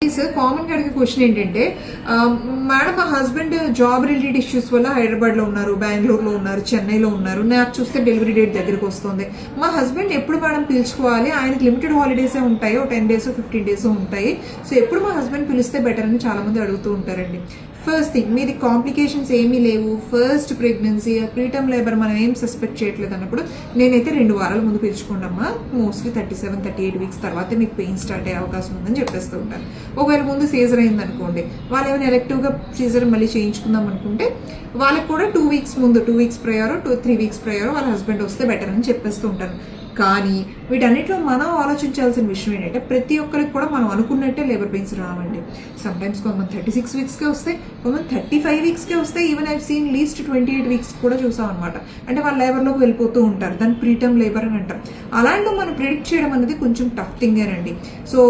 Sir common గా అడిగే question ఏంటంటే మేడం మా హస్బెండ్ జాబ్ రిలేటెడ్ ఇష్యూస్ వల్ల హైదరాబాద్ లో ఉన్నారు, బెంగళూరులో ఉన్నారు, చెన్నైలో ఉన్నారు. నాకు చూస్తే డెలివరీ డేట్ దగ్గరికి వస్తుంది. మా హస్బెండ్ ఎప్పుడు మేడం పిలుచుకోవాలి? ఆయనకి లిమిటెడ్ హాలిడేసే ఉంటాయి, 10 days 15 days ఉంటాయి. సో ఎప్పుడు మా హస్బెండ్ పిలిస్తే బెటర్ అని చాలా మంది అడుగుతూ ఉంటారండి. ఫస్ట్ థింగ్, మీది కాంప్లికేషన్స్ ఏమీ లేవు, ఫస్ట్ ప్రెగ్నెన్సీ, ప్రీటర్మ్ లేబర్ మనం ఏం సస్పెక్ట్ చేయట్లేదు అన్నప్పుడు నేనైతే 2 వారాల ముందు పిలుచుకోండమ్మా, మోస్ట్లీ 37-38 weeks తర్వాతే మీకు పెయిన్ స్టార్ట్ అయ్యే అవకాశం ఉందని చెప్పేస్తూ ఉంటారు. ఒకవేళ ముందు సీజర్ అయింది అనుకోండి, వాళ్ళు ఏమైనా ఎలెక్టివ్గా సీజర్ మళ్ళీ చేయించుకుందాం అనుకుంటే వాళ్ళకి కూడా 2 weeks ముందు, 2 weeks ప్రయారో 3 weeks ప్రయారో వాళ్ళ హస్బెండ్ వస్తే బెటర్ అని చెప్పేస్తూ ఉంటాను. కానీ వీటన్నిటిలో మనం ఆలోచించాల్సిన విషయం ఏంటంటే ప్రతి ఒక్కరికి కూడా మనం అనుకున్నట్టే లేబర్ పెయిన్స్ రావండి. సమ్టైమ్స్ కొంతమంది 36 weeksకే వస్తాయి, కొంతమంది 35 weeksకే వస్తాయి. Even I've seen least 28 weeks కూడా చూసాం అనమాట. అంటే వాళ్ళు లేబర్లోకి వెళ్ళిపోతూ ఉంటారు, దాన్ని ప్రీటర్మ్ లేబర్ అని అంటారు. అలాంటి మనం ప్రిడిక్ట్ చేయడం అనేది కొంచెం టఫ్ థింగేనండి. సో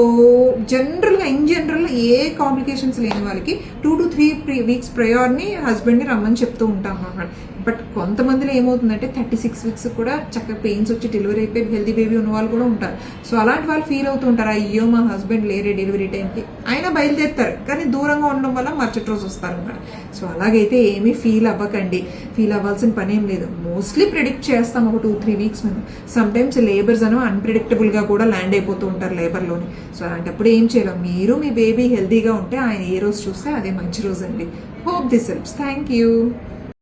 జనరల్గా ఇన్ జనరల్ ఏ కాంప్లికేషన్స్ లేని వాళ్ళకి 2 to 3 weeks ప్రయార్ని హస్బెండ్ని రమ్మని చెప్తూ ఉంటాం అన్నమాట. బట్ కొంతమందిలో ఏమవుతుందంటే 36 weeks కూడా చక్కగా పెయిన్స్ వచ్చి డెలివరీ అయిపోయి హెల్దీ బేబీ ఉన్న వాళ్ళు కూడా ఉంటారు. సో అలాంటి వాళ్ళు ఫీల్ అవుతూ ఉంటారు, అయ్యో మా హస్బెండ్ లేరే డెలివరీ టైంకి, అయినా బయలుదేరుతారు కానీ దూరంగా ఉండడం వల్ల మరుసటి రోజు వస్తారన్నమాట. సో అలాగైతే ఏమీ ఫీల్ అవ్వకండి, ఫీల్ అవ్వాల్సిన పని ఏం లేదు. మోస్ట్లీ ప్రిడిక్ట్ చేస్తాం ఒక 2-3 weeks మేము. సమ్టైమ్స్ లేబర్స్ అనో అన్ప్రిడిక్టబుల్గా కూడా ల్యాండ్ అయిపోతూ ఉంటారు లేబర్లోని. సో అలాంటప్పుడు ఏం చేయలేం, మీరు మీ బేబీ హెల్దీగా ఉంటే ఆయన ఏ రోజు చూస్తే అదే మంచి రోజు అండి. Hope this helps. Thank you.